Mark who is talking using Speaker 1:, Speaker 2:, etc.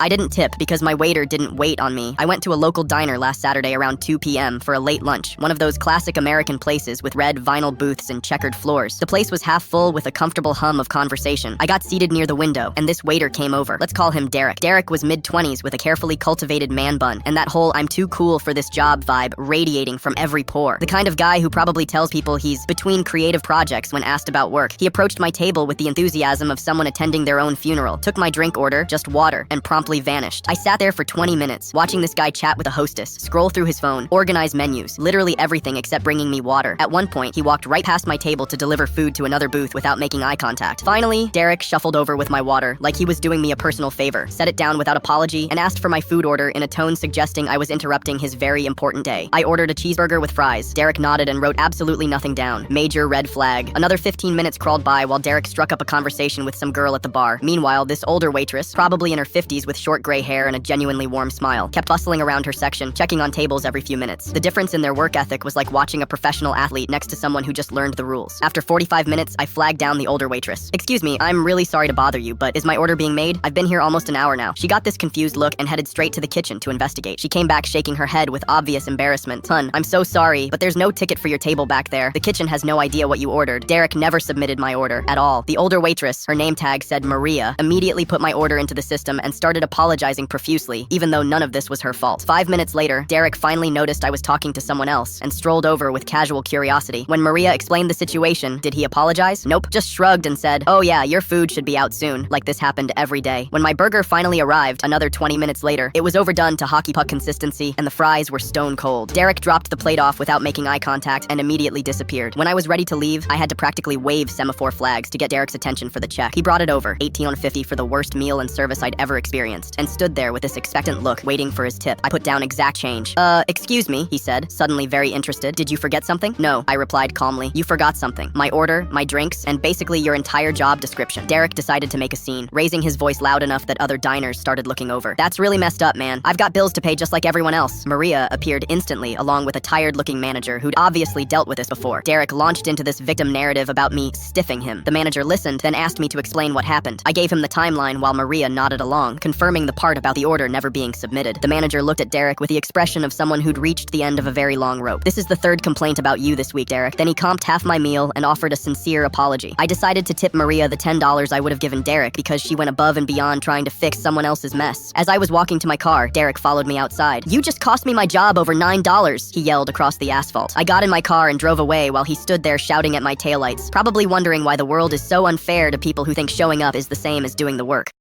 Speaker 1: I didn't tip because my waiter didn't wait on me. I went to a local diner last Saturday around 2 p.m. for a late lunch, one of those classic American places with red vinyl booths and checkered floors. The place was half full with a comfortable hum of conversation. I got seated near the window, and this waiter came over. Let's call him Derek. Derek was mid-20s with a carefully cultivated man bun, and that whole "I'm too cool for this job" vibe radiating from every pore. The kind of guy who probably tells people he's between creative projects when asked about work. He approached my table with the enthusiasm of someone attending their own funeral, took my drink order, just water, and promptly vanished. I sat there for 20 minutes, watching this guy chat with a hostess, scroll through his phone, organize menus, literally everything except bringing me water. At one point, he walked right past my table to deliver food to another booth without making eye contact. Finally, Derek shuffled over with my water, like he was doing me a personal favor, set it down without apology, and asked for my food order in a tone suggesting I was interrupting his very important day. I ordered a cheeseburger with fries. Derek nodded and wrote absolutely nothing down. Major red flag. Another 15 minutes crawled by while Derek struck up a conversation with some girl at the bar. Meanwhile, this older waitress, probably in her 50s with short gray hair and a genuinely warm smile, kept bustling around her section, checking on tables every few minutes. The difference in their work ethic was like watching a professional athlete next to someone who just learned the rules. After 45 minutes, I flagged down the older waitress. "Excuse me, I'm really sorry to bother you, but is my order being made? I've been here almost an hour now." She got this confused look and headed straight to the kitchen to investigate. She came back shaking her head with obvious embarrassment. "Hun, I'm so sorry, but there's no ticket for your table back there. The kitchen has no idea what you ordered." Derek never submitted my order at all. The older waitress, her name tag said Maria, immediately put my order into the system and started apologizing profusely, even though none of this was her fault. 5 minutes later, Derek finally noticed I was talking to someone else and strolled over with casual curiosity. When Maria explained the situation, did he apologize? Nope, just shrugged and said, "Oh yeah, your food should be out soon," like this happened every day. When my burger finally arrived, another 20 minutes later, it was overdone to hockey puck consistency and the fries were stone cold. Derek dropped the plate off without making eye contact and immediately disappeared. When I was ready to leave, I had to practically wave semaphore flags to get Derek's attention for the check. He brought it over, 18 on 50 for the worst meal and service I'd ever experienced, and stood there with this expectant look, waiting for his tip. I put down exact change. Excuse me," he said, suddenly very interested. "Did you forget something?" "No," I replied calmly. "You forgot something. My order, my drinks, and basically your entire job description." Derek decided to make a scene, raising his voice loud enough that other diners started looking over. "That's really messed up, man. I've got bills to pay just like everyone else." Maria appeared instantly, along with a tired-looking manager who'd obviously dealt with this before. Derek launched into this victim narrative about me stiffing him. The manager listened, then asked me to explain what happened. I gave him the timeline while Maria nodded along, confirming the part about the order never being submitted. The manager looked at Derek with the expression of someone who'd reached the end of a very long rope. "This is the third complaint about you this week, Derek." Then he comped half my meal and offered a sincere apology. I decided to tip Maria the $10 I would have given Derek because she went above and beyond trying to fix someone else's mess. As I was walking to my car, Derek followed me outside. "You just cost me my job over $9, he yelled across the asphalt. I got in my car and drove away while he stood there shouting at my taillights, probably wondering why the world is so unfair to people who think showing up is the same as doing the work.